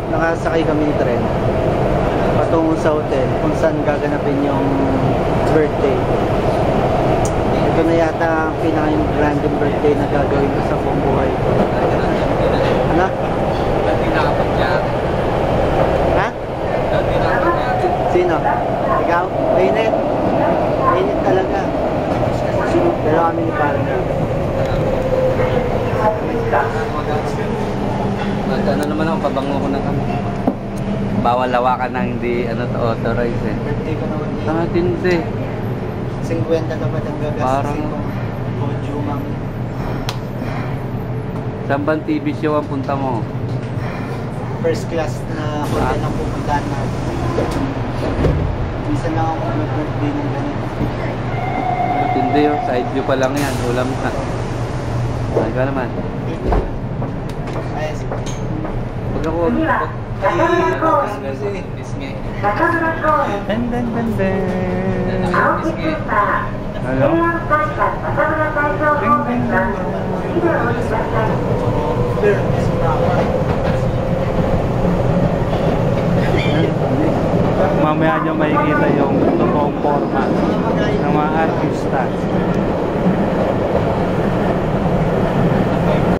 nakasakay kami ng tren patungo sa hotel kung saan gaganapin yung birthday. Ito na yata ang pinaka-random birthday na gagawin ko sa buong buhay ko. Ano? Ha? Sino? Ikaw? Mainit? Mainit talaga. Pero kami ni parang ano naman ako, pabango ko na kami. Bawal lawakan na hindi authorize eh. birthday ko naman yun. Ah, tindi. 50 na ba ang gagastos Parang ko? Audio, ma'am. Saan bang TV show ang punta mo? First class na hotel ang pupuntahan natin. Minsan lang ako mag-birthday ng ganito. Tindi yun, side view pa lang yan, ulam na. Saan ka naman? Ayos. Pag ako, kasi, bisngi. Ben, ben, ben, ben. Hello? Mamaya nyo makikita yung totoong forma ng mga artista.